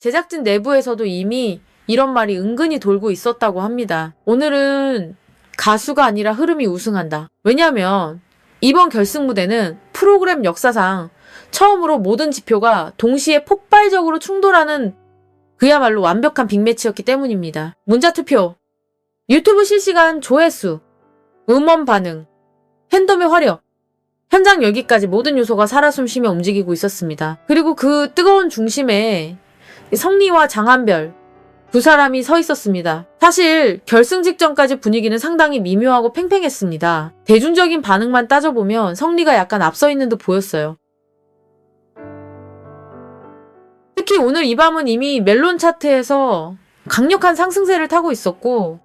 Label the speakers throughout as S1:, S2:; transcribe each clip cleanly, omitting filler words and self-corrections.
S1: 제작진 내부에서도 이미 이런 말이 은근히 돌고 있었다고 합니다. 오늘은 가수가 아니라 흐름이 우승한다. 왜냐면 이번 결승 무대는 프로그램 역사상 처음으로 모든 지표가 동시에 폭발적으로 충돌하는 그야말로 완벽한 빅매치였기 때문입니다. 문자투표, 유튜브 실시간 조회수, 음원 반응, 팬덤의 화력, 현장 열기까지 모든 요소가 살아 숨쉬며 움직이고 있었습니다. 그리고 그 뜨거운 중심에 성리와 장한별 두 사람이 서 있었습니다. 사실 결승 직전까지 분위기는 상당히 미묘하고 팽팽했습니다. 대중적인 반응만 따져보면 성리가 약간 앞서 있는 듯 보였어요. 특히 오늘 이 밤은 이미 멜론 차트에서 강력한 상승세를 타고 있었고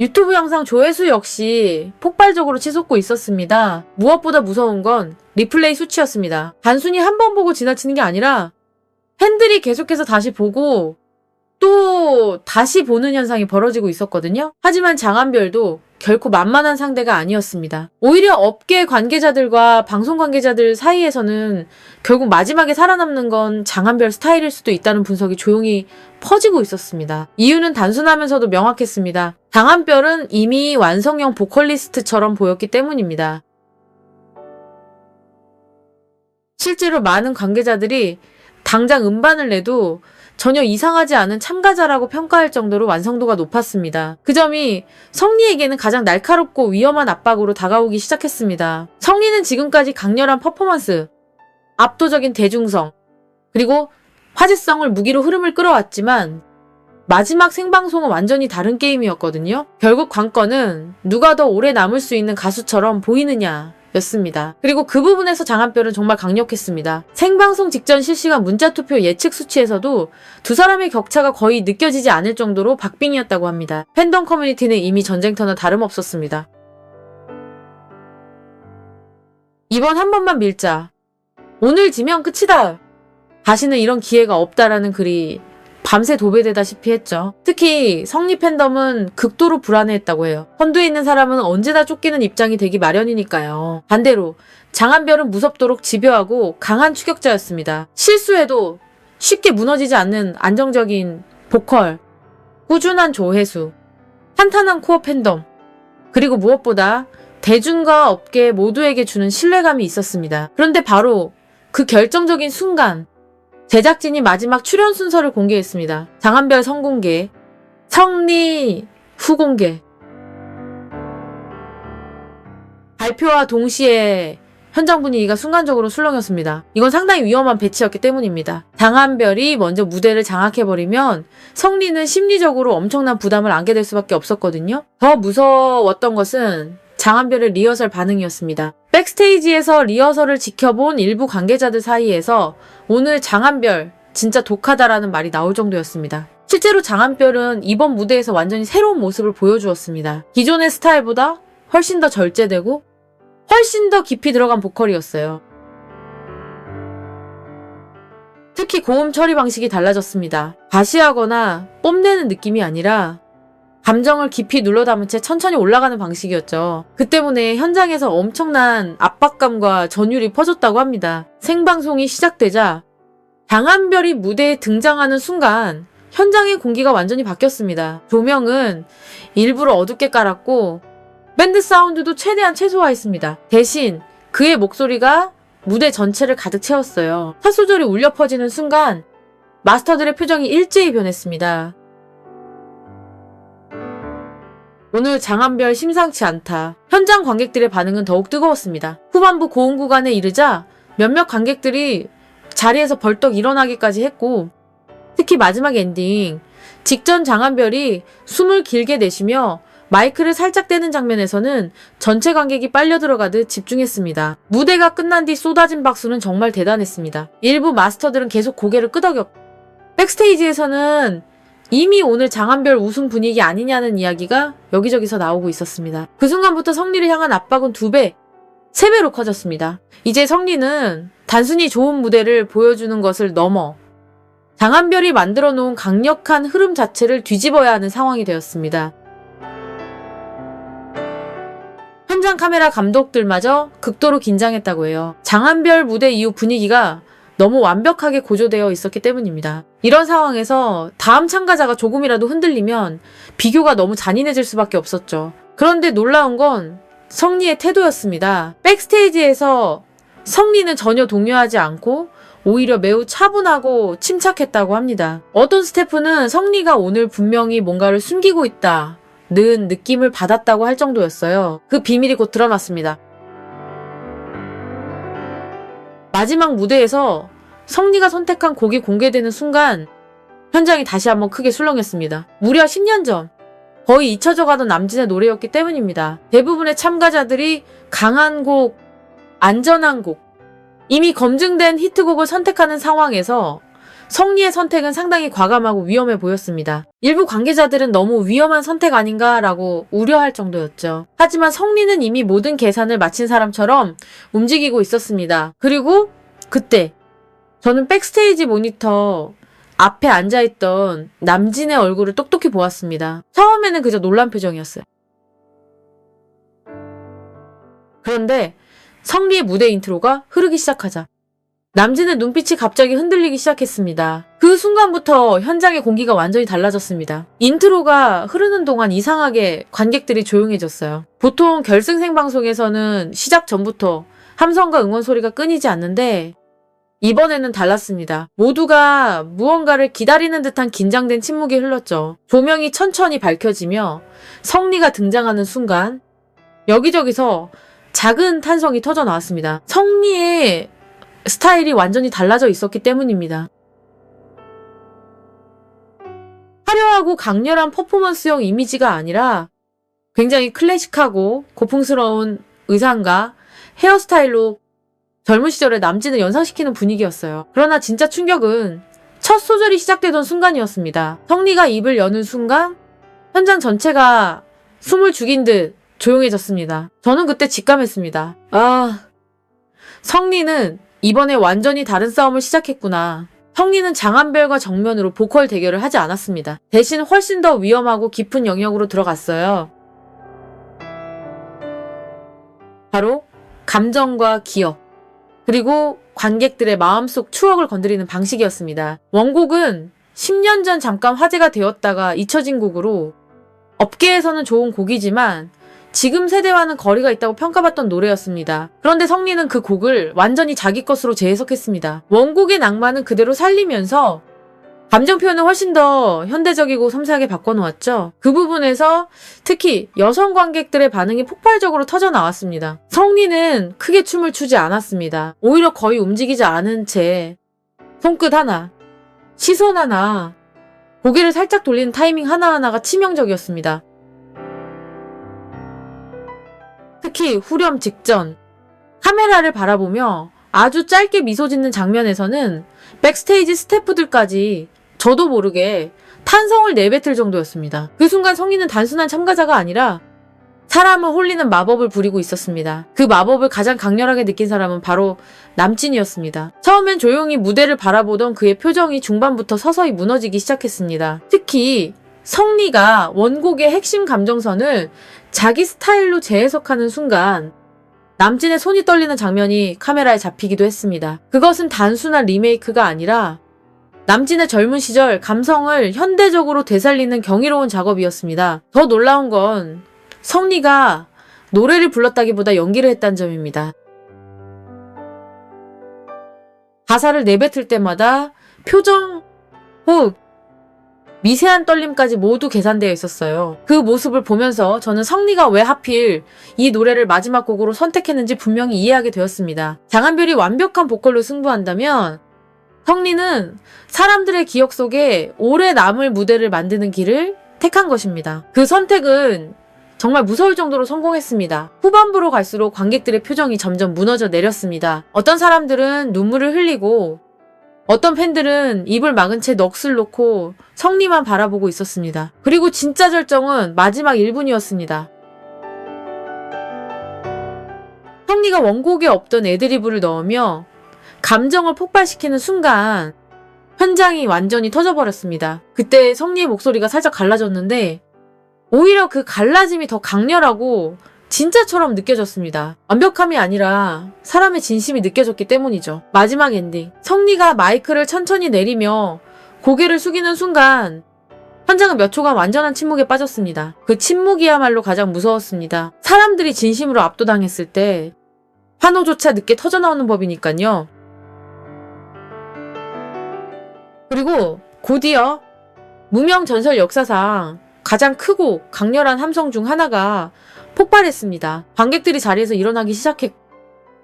S1: 유튜브 영상 조회수 역시 폭발적으로 치솟고 있었습니다. 무엇보다 무서운 건 리플레이 수치였습니다. 단순히 한 번 보고 지나치는 게 아니라 팬들이 계속해서 다시 보고 또 다시 보는 현상이 벌어지고 있었거든요. 하지만 장한별도 결코 만만한 상대가 아니었습니다. 오히려 업계 관계자들과 방송 관계자들 사이에서는 결국 마지막에 살아남는 건 장한별 스타일일 수도 있다는 분석이 조용히 퍼지고 있었습니다. 이유는 단순하면서도 명확했습니다. 장한별은 이미 완성형 보컬리스트처럼 보였기 때문입니다. 실제로 많은 관계자들이 당장 음반을 내도 전혀 이상하지 않은 참가자라고 평가할 정도로 완성도가 높았습니다. 그 점이 성리에게는 가장 날카롭고 위험한 압박으로 다가오기 시작했습니다. 성리는 지금까지 강렬한 퍼포먼스, 압도적인 대중성, 그리고 화제성을 무기로 흐름을 끌어왔지만 마지막 생방송은 완전히 다른 게임이었거든요. 결국 관건은 누가 더 오래 남을 수 있는 가수처럼 보이느냐 였습니다. 그리고 그 부분에서 장한별은 정말 강력했습니다. 생방송 직전 실시간 문자투표 예측 수치에서도 두 사람의 격차가 거의 느껴지지 않을 정도로 박빙이었다고 합니다. 팬덤 커뮤니티는 이미 전쟁터나 다름없었습니다. 이번 한 번만 밀자. 오늘 지면 끝이다. 다시는 이런 기회가 없다라는 글이 밤새 도배되다시피 했죠. 특히 성리 팬덤은 극도로 불안해했다고 해요. 선두에 있는 사람은 언제나 쫓기는 입장이 되기 마련이니까요. 반대로 장한별은 무섭도록 집요하고 강한 추격자였습니다. 실수해도 쉽게 무너지지 않는 안정적인 보컬, 꾸준한 조회수, 탄탄한 코어 팬덤, 그리고 무엇보다 대중과 업계 모두에게 주는 신뢰감이 있었습니다. 그런데 바로 그 결정적인 순간 제작진이 마지막 출연 순서를 공개했습니다. 장한별 선공개, 성리 후공개. 발표와 동시에 현장 분위기가 순간적으로 술렁였습니다. 이건 상당히 위험한 배치였기 때문입니다. 장한별이 먼저 무대를 장악해버리면 성리는 심리적으로 엄청난 부담을 안게 될 수밖에 없었거든요. 더 무서웠던 것은 장한별의 리허설 반응이었습니다. 백스테이지에서 리허설을 지켜본 일부 관계자들 사이에서 오늘 장한별 진짜 독하다라는 말이 나올 정도였습니다. 실제로 장한별은 이번 무대에서 완전히 새로운 모습을 보여주었습니다. 기존의 스타일보다 훨씬 더 절제되고 훨씬 더 깊이 들어간 보컬이었어요. 특히 고음 처리 방식이 달라졌습니다. 과시하거나 뽐내는 느낌이 아니라 감정을 깊이 눌러 담은 채 천천히 올라가는 방식이었죠. 그 때문에 현장에서 엄청난 압박감과 전율이 퍼졌다고 합니다. 생방송이 시작되자 장한별이 무대에 등장하는 순간 현장의 공기가 완전히 바뀌었습니다. 조명은 일부러 어둡게 깔았고 밴드 사운드도 최대한 최소화했습니다. 대신 그의 목소리가 무대 전체를 가득 채웠어요. 첫 소절이 울려 퍼지는 순간 마스터들의 표정이 일제히 변했습니다. 오늘 장한별 심상치 않다. 현장 관객들의 반응은 더욱 뜨거웠습니다. 후반부 고음 구간에 이르자 몇몇 관객들이 자리에서 벌떡 일어나기까지 했고 특히 마지막 엔딩 직전 장한별이 숨을 길게 내쉬며 마이크를 살짝 떼는 장면에서는 전체 관객이 빨려 들어가듯 집중했습니다. 무대가 끝난 뒤 쏟아진 박수는 정말 대단했습니다. 일부 마스터들은 계속 고개를 끄덕였고 백스테이지에서는 이미 오늘 장한별 우승 분위기 아니냐는 이야기가 여기저기서 나오고 있었습니다. 그 순간부터 성리를 향한 압박은 2배, 3배로 커졌습니다. 이제 성리는 단순히 좋은 무대를 보여주는 것을 넘어 장한별이 만들어 놓은 강력한 흐름 자체를 뒤집어야 하는 상황이 되었습니다. 현장 카메라 감독들마저 극도로 긴장했다고 해요. 장한별 무대 이후 분위기가 너무 완벽하게 고조되어 있었기 때문입니다. 이런 상황에서 다음 참가자가 조금이라도 흔들리면 비교가 너무 잔인해질 수밖에 없었죠. 그런데 놀라운 건 성리의 태도였습니다. 백스테이지에서 성리는 전혀 동요하지 않고 오히려 매우 차분하고 침착했다고 합니다. 어떤 스태프는 성리가 오늘 분명히 뭔가를 숨기고 있다는 느낌을 받았다고 할 정도였어요. 그 비밀이 곧 드러났습니다. 마지막 무대에서 성리가 선택한 곡이 공개되는 순간 현장이 다시 한번 크게 술렁였습니다. 무려 10년 전 거의 잊혀져 가던 남진의 노래였기 때문입니다. 대부분의 참가자들이 강한 곡, 안전한 곡, 이미 검증된 히트곡을 선택하는 상황에서 성리의 선택은 상당히 과감하고 위험해 보였습니다. 일부 관계자들은 너무 위험한 선택 아닌가라고 우려할 정도였죠. 하지만 성리는 이미 모든 계산을 마친 사람처럼 움직이고 있었습니다. 그리고 그때 저는 백스테이지 모니터 앞에 앉아있던 남진의 얼굴을 똑똑히 보았습니다. 처음에는 그저 놀란 표정이었어요. 그런데 성리의 무대 인트로가 흐르기 시작하자 남진의 눈빛이 갑자기 흔들리기 시작했습니다. 그 순간부터 현장의 공기가 완전히 달라졌습니다. 인트로가 흐르는 동안 이상하게 관객들이 조용해졌어요. 보통 결승 생방송에서는 시작 전부터 함성과 응원 소리가 끊이지 않는데 이번에는 달랐습니다. 모두가 무언가를 기다리는 듯한 긴장된 침묵이 흘렀죠. 조명이 천천히 밝혀지며 성리가 등장하는 순간 여기저기서 작은 탄성이 터져 나왔습니다. 성리의 스타일이 완전히 달라져 있었기 때문입니다. 화려하고 강렬한 퍼포먼스형 이미지가 아니라 굉장히 클래식하고 고풍스러운 의상과 헤어스타일로 젊은 시절의 남진을 연상시키는 분위기였어요. 그러나 진짜 충격은 첫 소절이 시작되던 순간이었습니다. 성리가 입을 여는 순간 현장 전체가 숨을 죽인 듯 조용해졌습니다. 저는 그때 직감했습니다. 성리는 이번에 완전히 다른 싸움을 시작했구나. 성리는 장한별과 정면으로 보컬 대결을 하지 않았습니다. 대신 훨씬 더 위험하고 깊은 영역으로 들어갔어요. 바로 감정과 기억, 그리고 관객들의 마음속 추억을 건드리는 방식이었습니다. 원곡은 10년 전 잠깐 화제가 되었다가 잊혀진 곡으로 업계에서는 좋은 곡이지만 지금 세대와는 거리가 있다고 평가받던 노래였습니다. 그런데 성리는 그 곡을 완전히 자기 것으로 재해석했습니다. 원곡의 낭만은 그대로 살리면서 감정 표현을 훨씬 더 현대적이고 섬세하게 바꿔놓았죠. 그 부분에서 특히 여성 관객들의 반응이 폭발적으로 터져 나왔습니다. 성리는 크게 춤을 추지 않았습니다. 오히려 거의 움직이지 않은 채 손끝 하나, 시선 하나, 고개를 살짝 돌리는 타이밍 하나하나가 치명적이었습니다. 특히 후렴 직전 카메라를 바라보며 아주 짧게 미소 짓는 장면에서는 백스테이지 스태프들까지 저도 모르게 탄성을 내뱉을 정도였습니다. 그 순간 성리는 단순한 참가자가 아니라 사람을 홀리는 마법을 부리고 있었습니다. 그 마법을 가장 강렬하게 느낀 사람은 바로 남진이었습니다. 처음엔 조용히 무대를 바라보던 그의 표정이 중반부터 서서히 무너지기 시작했습니다. 특히 성리가 원곡의 핵심 감정선을 자기 스타일로 재해석하는 순간 남진의 손이 떨리는 장면이 카메라에 잡히기도 했습니다. 그것은 단순한 리메이크가 아니라 남진의 젊은 시절 감성을 현대적으로 되살리는 경이로운 작업이었습니다. 더 놀라운 건 성리가 노래를 불렀다기보다 연기를 했다는 점입니다. 가사를 내뱉을 때마다 표정, 호흡, 미세한 떨림까지 모두 계산되어 있었어요. 그 모습을 보면서 저는 성리가 왜 하필 이 노래를 마지막 곡으로 선택했는지 분명히 이해하게 되었습니다. 장한별이 완벽한 보컬로 승부한다면 성리는 사람들의 기억 속에 오래 남을 무대를 만드는 길을 택한 것입니다. 그 선택은 정말 무서울 정도로 성공했습니다. 후반부로 갈수록 관객들의 표정이 점점 무너져 내렸습니다. 어떤 사람들은 눈물을 흘리고 어떤 팬들은 입을 막은 채 넋을 놓고 성리만 바라보고 있었습니다. 그리고 진짜 절정은 마지막 1분이었습니다. 성리가 원곡에 없던 애드리브를 넣으며 감정을 폭발시키는 순간 현장이 완전히 터져버렸습니다. 그때 성리의 목소리가 살짝 갈라졌는데 오히려 그 갈라짐이 더 강렬하고 진짜처럼 느껴졌습니다. 완벽함이 아니라 사람의 진심이 느껴졌기 때문이죠. 마지막 엔딩. 성리가 마이크를 천천히 내리며 고개를 숙이는 순간 현장은 몇 초간 완전한 침묵에 빠졌습니다. 그 침묵이야말로 가장 무서웠습니다. 사람들이 진심으로 압도당했을 때 환호조차 늦게 터져나오는 법이니까요. 그리고 곧이어 무명 전설 역사상 가장 크고 강렬한 함성 중 하나가 폭발했습니다. 관객들이 자리에서 일어나기 시작했고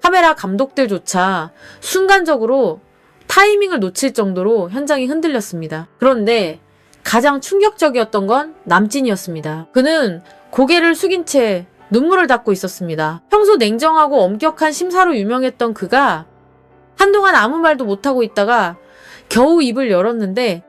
S1: 카메라 감독들조차 순간적으로 타이밍을 놓칠 정도로 현장이 흔들렸습니다. 그런데 가장 충격적이었던 건 남진이었습니다. 그는 고개를 숙인 채 눈물을 닦고 있었습니다. 평소 냉정하고 엄격한 심사로 유명했던 그가 한동안 아무 말도 못하고 있다가 겨우 입을 열었는데